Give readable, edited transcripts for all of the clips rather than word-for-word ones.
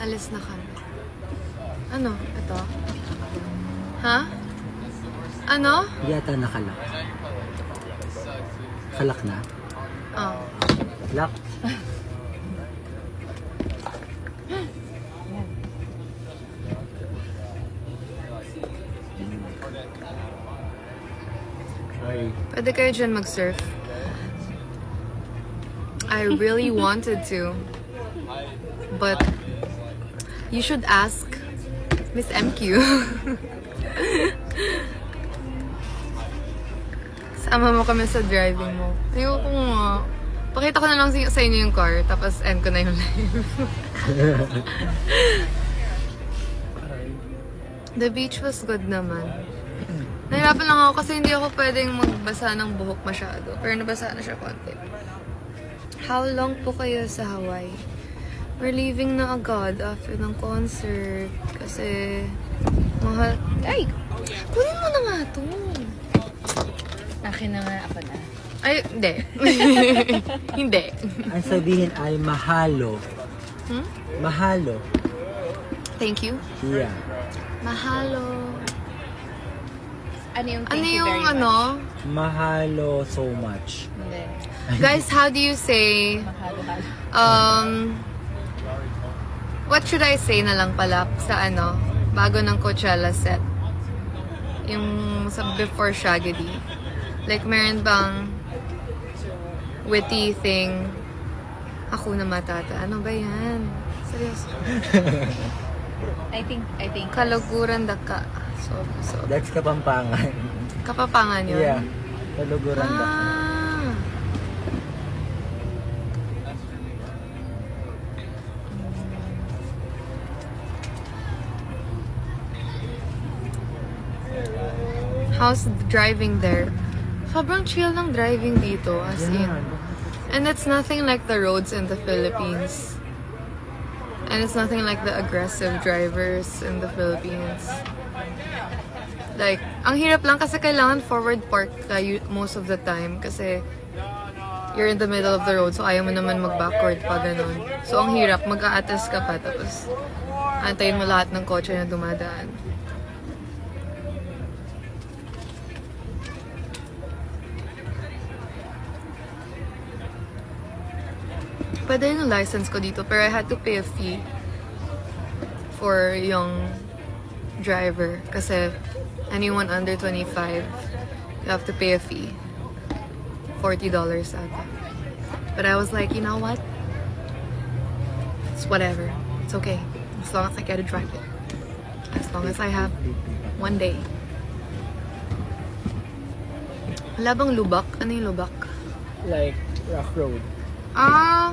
Alis na kami. Ano? Ito? Ha? Ano? Hindi ata nakalak. Kalak na? Oh. Lock. Sorry. Pwede kayo dyan mag-surf. I really wanted to. But you should ask Miss MQ. Sama mo kami sa driving mo. Ayoko nga. Pakita ko na lang sa inyo yung car, tapos end ko na yung live. The beach was good naman. Nahirapan lang ako kasi hindi ako pwedeng magbasa ng buhok masyado. Pero nabasa na siya konti. How long po kayo sa Hawaii? We're leaving na agad after ng concert. Kasi mahal. Ay! Kunin mo na nga to. Akin na nga, ako na. Ay, hindi. Hindi. Ang sabihin ay mahalo. Hmm? Mahalo. Thank you. Yeah. Mahalo. Ano yung Ano thank you yung very much? ano? Mahalo so much. Hindi. Guys, how do you say, Mahalo-halo. what should I say na lang pala sa ano, bago ng Coachella set? Yung sa before Shaggy. Like, meron bang witty thing? Ako na matata. Ano ba yan? Seryoso. I think. Kaluguran daka. So. That's Kapampangan. Kapapangan yun? Yeah. Kaluguran da. Ah. How's driving there? Sobrang chill ng driving dito, as in. And it's nothing like the roads in the Philippines. And it's nothing like the aggressive drivers in the Philippines. Like, ang hirap lang kasi kailangan forward park ka most of the time kasi you're in the middle of the road so ayaw mo naman mag-backward pa ganun. So, ang hirap, mag-a-atras ka pa tapos antayin mo lahat ng kotse na dumadaan. Pwede yung license ko dito, pero I had to pay a fee for yung driver. Kasi anyone under 25, you have to pay a fee. $40 ata. But I was like, you know what? It's whatever. It's okay. As long as I get to drive it. As long as I have one day. Wala bang lubak? Ano yung lubak? Like rough road. Ah...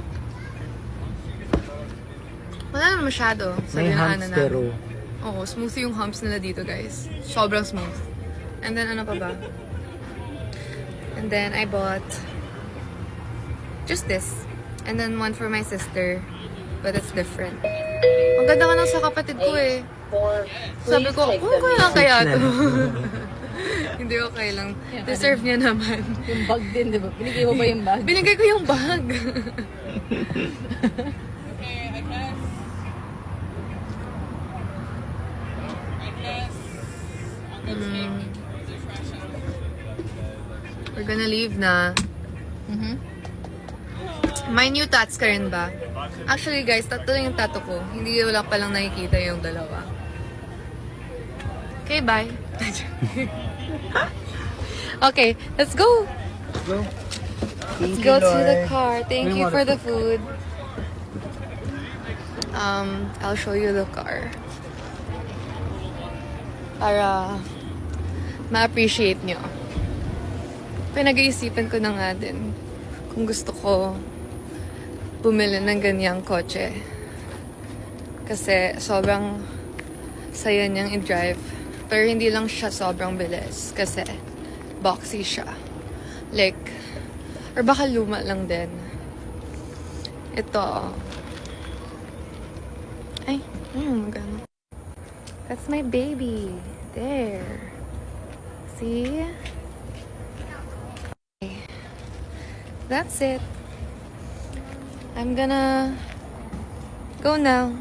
Wala naman masyado. May humps pero Oo, smooth yung humps nila dito, guys. Sobrang smooth. And then, ano pa ba? And then, I bought just this. And then, one for my sister. But it's different. Ang ganda ka lang sa kapatid ko eh. Sabi ko, kung lang kaya to. Hindi okay lang. Deserve niya naman. Yung bag din, di ba? Binigay mo ba yung bag? Binigay ko yung bag. We're gonna leave na. May new tats ka rin ba? Actually guys, tatlo yung tattoo ko. Hindi wala palang nakikita yung dalawa. Okay, bye. Okay, let's go. go. Let's go to the car. Thank you for the food. I'll show you the car. Para ma-appreciate nyo. Pinag-iisipan ko na nga din kung gusto ko bumili ng ganyang kotse. Kasi sobrang saya niyang i-drive. Pero hindi lang siya sobrang bilis. Kasi boxy siya. Like, or baka luma lang din. Ito. Ay, maganda. That's my baby. There. See? Okay. That's it. I'm gonna go now.